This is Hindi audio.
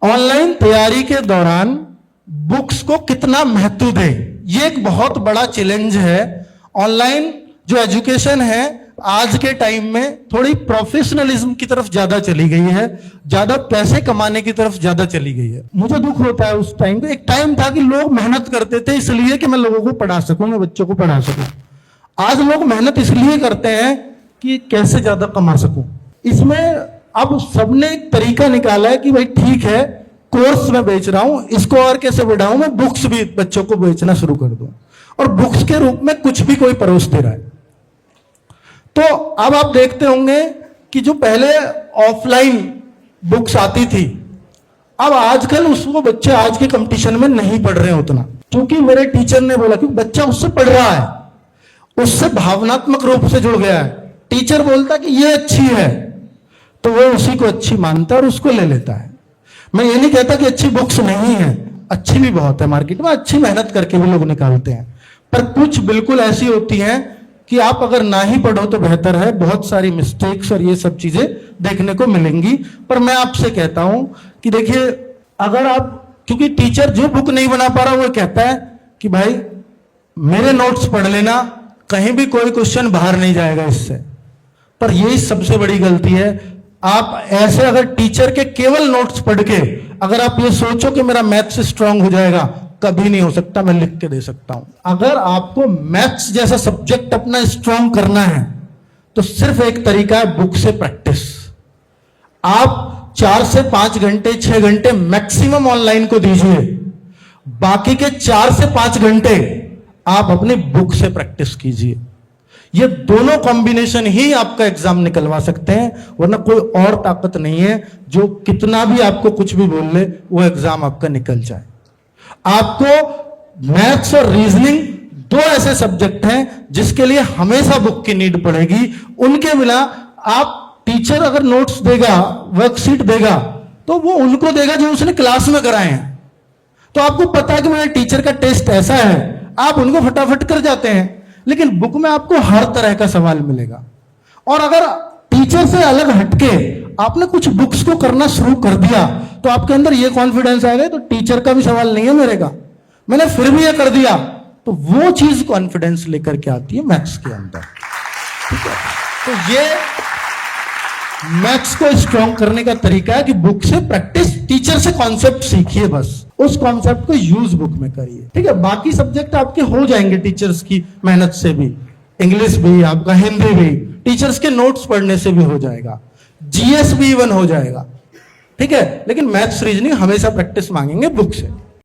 ऑनलाइन तैयारी के दौरान बुक्स को कितना महत्व दें, ये एक बहुत बड़ा चैलेंज है। ऑनलाइन जो एजुकेशन है आज के टाइम में थोड़ी प्रोफेशनलिज्म की तरफ ज्यादा चली गई है, ज्यादा पैसे कमाने की तरफ ज्यादा चली गई है। मुझे दुख होता है उस टाइम पे। एक टाइम था कि लोग मेहनत करते थे इसलिए कि मैं लोगों को पढ़ा सकूं, मैं बच्चों को पढ़ा सकूं। आज लोग मेहनत इसलिए करते हैं कि कैसे ज्यादा कमा सकूं। इसमें अब सबने एक तरीका निकाला है कि भाई ठीक है, कोर्स में बेच रहा हूं, इसको और कैसे बढ़ाऊं, मैं बुक्स भी बच्चों को बेचना शुरू कर दूं और बुक्स के रूप में कुछ भी कोई परोस दे रहा है। तो अब आप देखते होंगे कि जो पहले ऑफलाइन बुक्स आती थी, अब आजकल उसको बच्चे आज के कंपटीशन में नहीं पढ़ रहे हैं उतना, क्योंकि मेरे टीचर ने बोला कि बच्चा उससे पढ़ रहा है, उससे भावनात्मक रूप से जुड़ गया है। टीचर बोलता कि ये अच्छी है तो वो उसी को अच्छी मानता है और उसको ले लेता है। मैं ये नहीं कहता कि अच्छी बुक्स नहीं है, अच्छी भी बहुत है मार्केट में, अच्छी मेहनत करके भी लोग निकालते हैं, पर कुछ बिल्कुल ऐसी होती हैं कि आप अगर ना ही पढ़ो तो बेहतर है। बहुत सारी मिस्टेक्स और ये सब चीजें देखने को मिलेंगी। पर मैं आपसे कहता हूं कि देखिए, अगर आप, क्योंकि टीचर जो बुक नहीं बना पा रहा वो कहता है कि भाई मेरे नोट्स पढ़ लेना, कहीं भी कोई क्वेश्चन बाहर नहीं जाएगा इससे। पर यही सबसे बड़ी गलती है। आप ऐसे अगर टीचर के केवल नोट्स पढ़ के अगर आप ये सोचो कि मेरा मैथ्स स्ट्रांग हो जाएगा, कभी नहीं हो सकता। मैं लिख के दे सकता हूं। अगर आपको मैथ्स जैसा सब्जेक्ट अपना स्ट्रांग करना है तो सिर्फ एक तरीका है, बुक से प्रैक्टिस। आप 4 से 5 घंटे 6 घंटे मैक्सिमम ऑनलाइन को दीजिए, बाकी के 4 से 5 घंटे आप अपनी बुक से प्रैक्टिस कीजिए। ये दोनों कॉम्बिनेशन ही आपका एग्जाम निकलवा सकते हैं, वरना कोई और ताकत नहीं है जो कितना भी आपको कुछ भी बोल ले वो एग्जाम आपका निकल जाए। आपको मैथ्स और रीजनिंग दो ऐसे सब्जेक्ट हैं जिसके लिए हमेशा बुक की नीड पड़ेगी। उनके बिना आप, टीचर अगर नोट्स देगा, वर्कशीट देगा, तो वो उनको देगा जो उसने क्लास में कराए हैं। तो आपको पता है कि मेरे टीचर का टेस्ट ऐसा है, आप उनको फटाफट कर जाते हैं। लेकिन बुक में आपको हर तरह का सवाल मिलेगा। और अगर टीचर से अलग हटके आपने कुछ बुक्स को करना शुरू कर दिया तो आपके अंदर ये कॉन्फिडेंस आएगा तो टीचर का भी सवाल नहीं है मेरे का, मैंने फिर भी ये कर दिया। तो वो चीज कॉन्फिडेंस लेकर के आती है मैथ्स के अंदर। ठीक है, तो ये मैथ्स को स्ट्रॉन्ग करने का तरीका है कि बुक से प्रैक्टिस, टीचर से कॉन्सेप्ट सीखिए, बस उस कॉन्सेप्ट को यूज बुक में करिए। ठीक है, बाकी सब्जेक्ट आपके हो जाएंगे टीचर्स की मेहनत से भी, इंग्लिश भी, आपका हिंदी भी टीचर्स के नोट्स पढ़ने से भी हो जाएगा, जीएस भी इवन हो जाएगा। ठीक है, लेकिन मैथ्स रीजनिंग हमेशा प्रैक्टिस मांगेंगे बुक से।